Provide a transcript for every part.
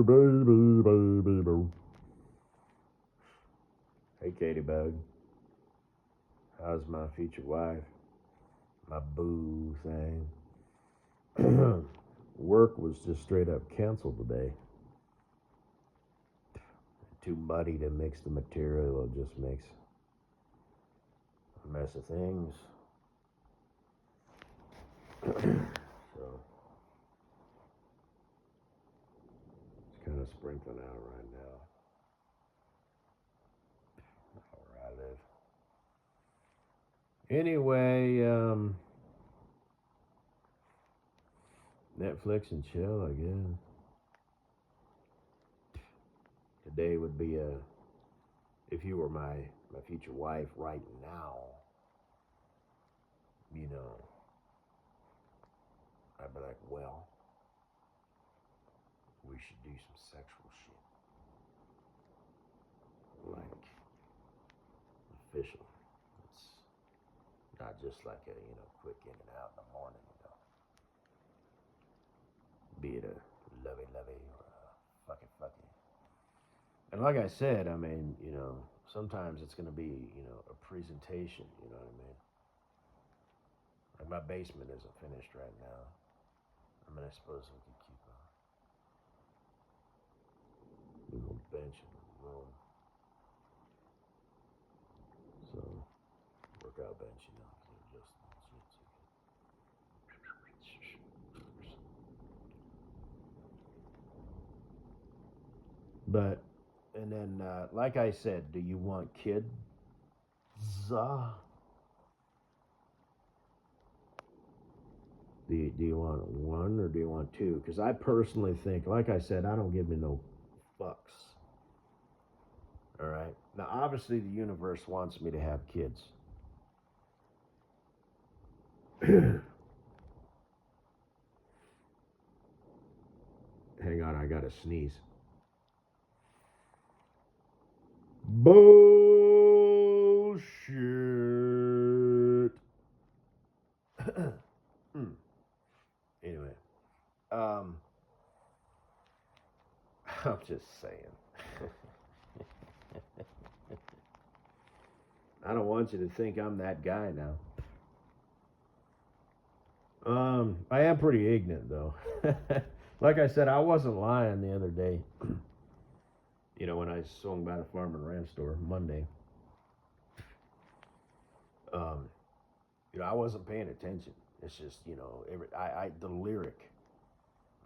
baby, baby, boo. Hey, Katie Bug. How's my future wife? My boo thing. Work was just straight up canceled today. Too muddy to mix the material. It just makes a mess of things. So it's kind of sprinkling out right now. Where I live. Anyway, Netflix and chill, I guess. Today would be if you were my future wife right now, you know, I'd be like, well, we should do some sexual shit. Like, official. It's not just like a, quick in and out in the morning, Be it a lovey-lovey or a fucky. And like I said, I mean, sometimes it's going to be, a presentation, you know what I mean? Like my basement isn't finished right now. I mean, I suppose we could keep a little bench in the room. So, workout bench, just But, and then, like I said, do you want kids? Do you want one or do you want two? Because I personally think, like I said, I don't give me no fucks. All right. Now, obviously, the universe wants me to have kids. Hang on, I gotta sneeze. Bullshit. Anyway, I'm just saying. I don't want you to think I'm that guy now. I am pretty ignorant though. Like I said, I wasn't lying the other day. When I swung by the farm and ranch store Monday. I wasn't paying attention. It's just, the lyric.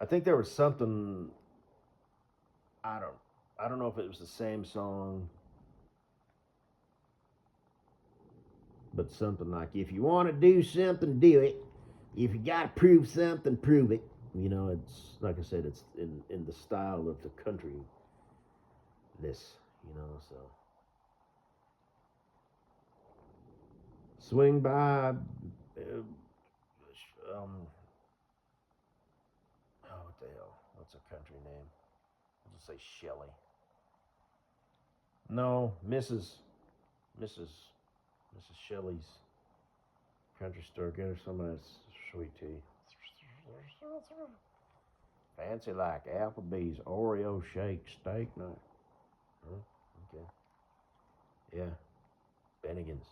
I think there was something. I don't know if it was the same song, but something like, if you want to do something, do it. If you got to prove something, prove it. It's like I said, it's in the style of the country. So swing by. What the hell? What's her country name? I'll just say Shelley. No, Mrs. Shelley's country store. Get her some of that sweet tea. Fancy like Applebee's Oreo shake steak night. Huh? Okay. Yeah. Bennigan's.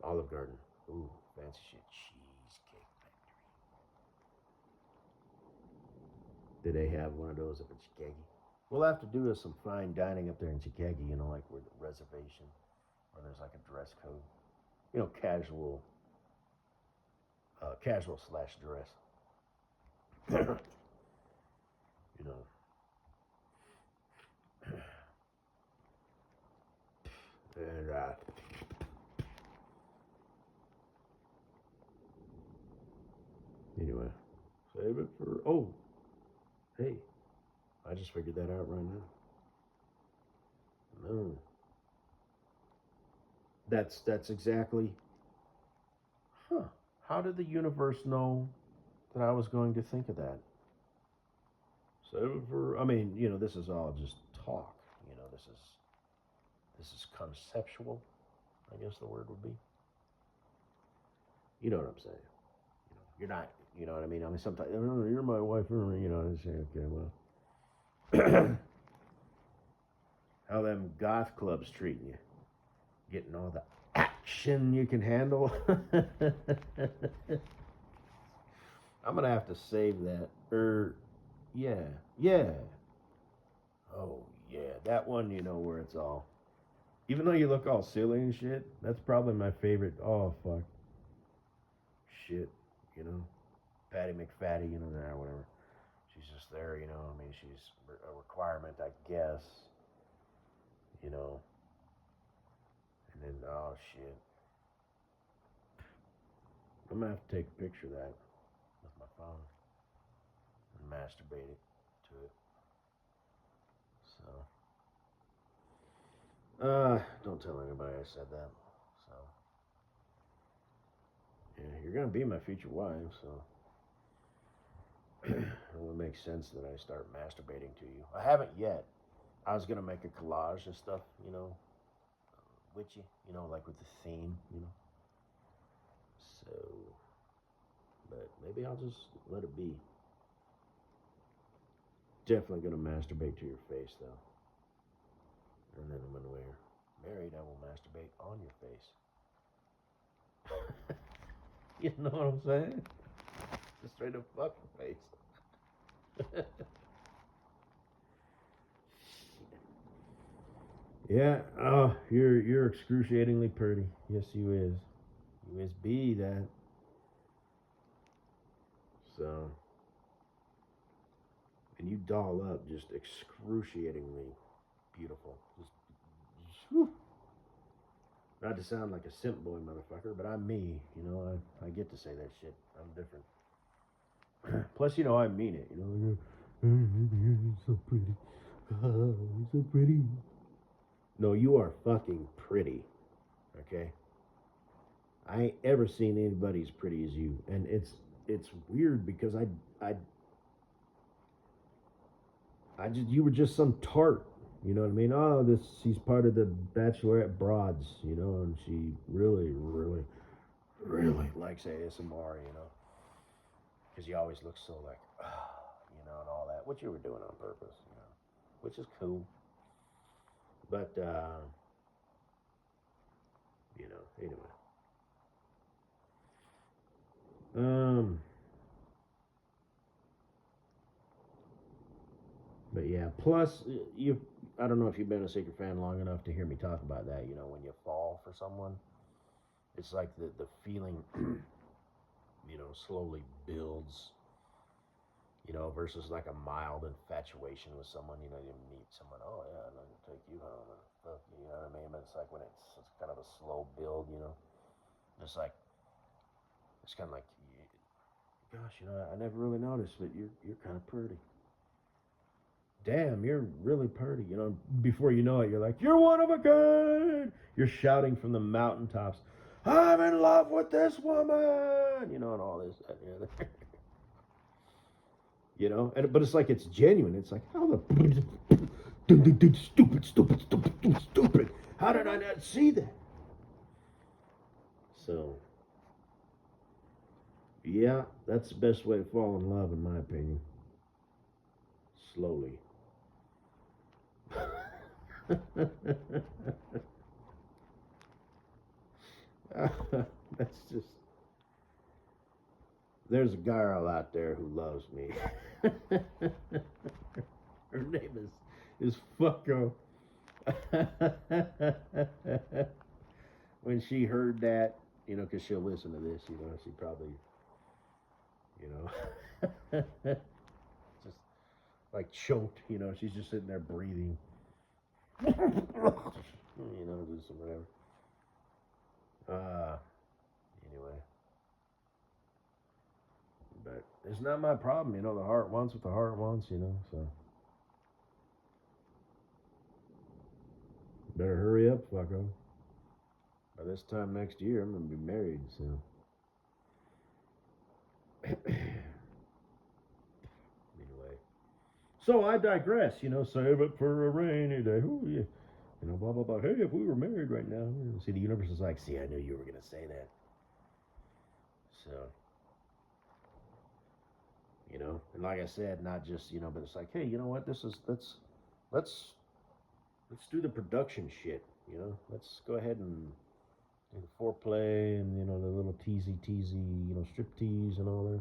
Olive Garden. Ooh, fancy shit. Cheesecake Factory. Do they have one of those up in Chicago? We'll have to do some fine dining up there in Chicago, like with a reservation, where there's like a dress code. Casual / dress. And anyway, save it for. Oh, hey, I just figured that out right now. No, that's exactly. Huh? How did the universe know that I was going to think of that? Save it for. I mean, this is all just talk. This is conceptual. I guess the word would be. You know what I'm saying? You're not. You know what I mean? I mean, sometimes you're my wife. I say, okay, well. How them goth clubs treating you? Getting all the action you can handle? I'm gonna have to save that. Yeah, yeah. Oh, yeah, that one, where it's all. Even though you look all silly and shit, that's probably my favorite. Oh, fuck. Shit, you know. Patty McFatty, or whatever. She's just there, I mean, she's a requirement, I guess. You know. And then, oh, shit. I'm gonna have to take a picture of that with my phone and masturbate it to it. So, don't tell anybody I said that. So, yeah, you're gonna be my future wife, so it would make sense that I start masturbating to you. I haven't yet. I was gonna make a collage and stuff, with you, like with the theme. So, but maybe I'll just let it be. Definitely gonna masturbate to your face though, and then when we're married, I will masturbate on your face. You know what I'm saying? Just straight up fuck your face. Yeah, oh, you're excruciatingly pretty. Yes, you is. You is be that. So, and you doll up just excruciatingly beautiful. Just whew. Not to sound like a simp boy motherfucker, but I'm me. I get to say that shit. I'm different. Plus, I mean it. You're so pretty. Oh, you're so pretty. No, you are fucking pretty. Okay. I ain't ever seen anybody as pretty as you, and it's weird because I just you were just some tart. You know what I mean? Oh, she's part of the Bachelorette Broads, and she really, really, really likes ASMR, because you always look so like, and all that, which you were doing on purpose, which is cool. But, anyway. But yeah, plus, I don't know if you've been a Secret fan long enough to hear me talk about that, when you fall for someone, it's like the feeling, slowly builds, versus like a mild infatuation with someone. You meet someone, oh yeah, I'm gonna take you home, and fuck you know what I mean? But it's like when it's kind of a slow build, it's like it's kind of like, gosh, I never really noticed, but you're kind of pretty. Damn, you're really pretty. Before you know it, you're like, you're one of a kind. You're shouting from the mountaintops, I'm in love with this woman, and all this, that, and the other. But it's like it's genuine. It's like, how the stupid, stupid, stupid, stupid. How did I not see that? So, yeah, that's the best way to fall in love, in my opinion. Slowly. That's just. There's a girl out there who loves me. Her name is Fucko. When she heard that, because she'll listen to this, she probably, just like choked, she's just sitting there breathing. Do some whatever. Anyway. But it's not my problem, the heart wants what the heart wants, so. Better hurry up, fucko. By this time next year, I'm going to be married, so. Anyway. So I digress, save it for a rainy day. Ooh, yeah. Blah, blah, blah. Hey, if we were married right now. See, the universe is like, see, I knew you were going to say that. So. you know. And like I said, not just, you know, but it's like, hey, you know what? Let's let's do the production shit, you know. Let's go ahead and foreplay and, you know, the little teasy, you know, strip tease and all that.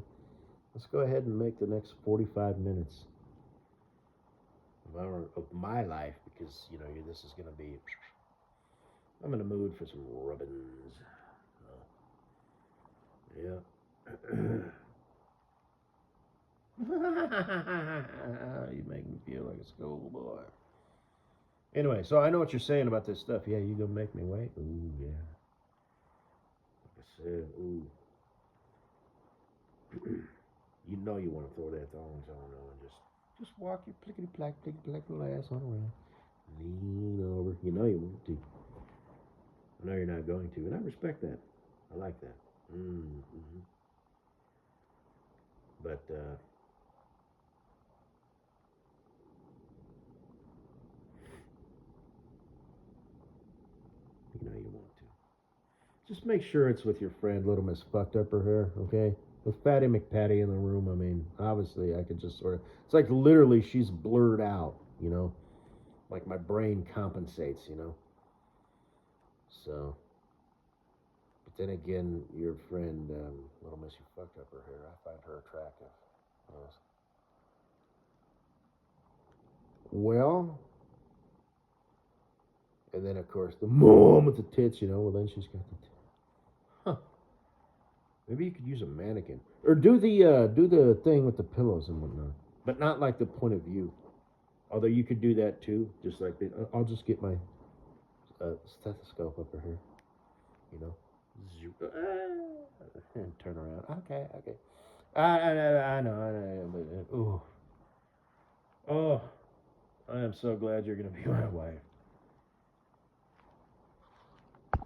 Let's go ahead and make the next 45 minutes of my life because, you know, this is going to be, I'm in the mood for some rubbins. Yeah. You make me feel like a schoolboy. Anyway, so I know what you're saying about this stuff. Yeah, you gonna make me wait? Ooh, yeah. Like I said, ooh. You know you want to throw that thongs on though and just walk your plickety plack ass on around. Lean over. You know you want to. I know you're not going to, and I respect that. I like that. Mm-hmm. But you know you want to. Just make sure it's with your friend Little Miss Fucked Up Her Hair, okay? With Fatty McPatty in the room, I mean, obviously I could just sort of. It's like literally she's blurred out, you know? Like my brain compensates, you know? So. But then again, your friend, Little Miss, you fucked up her hair. I find her attractive. Yes. Well, and then of course the mom with the tits, you know. Well, then she's got the. Huh. Maybe you could use a mannequin or do the thing with the pillows and whatnot, but not like the point of view. Although you could do that too, just like that. I'll just get my stethoscope up her hair, you know. And turn around. Okay, okay. I know, but ooh, oh, I am so glad you're gonna be my wife.